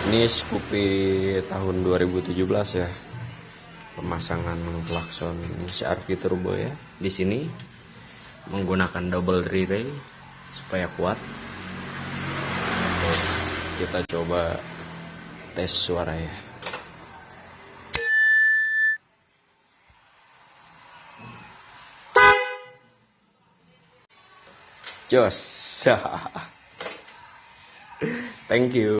Ini Scoopy tahun 2017 ya. Pemasangan klakson CR-V turbo ya. Di sini menggunakan double relay supaya kuat. Oke, kita coba tes suara ya. Jos. Thank you.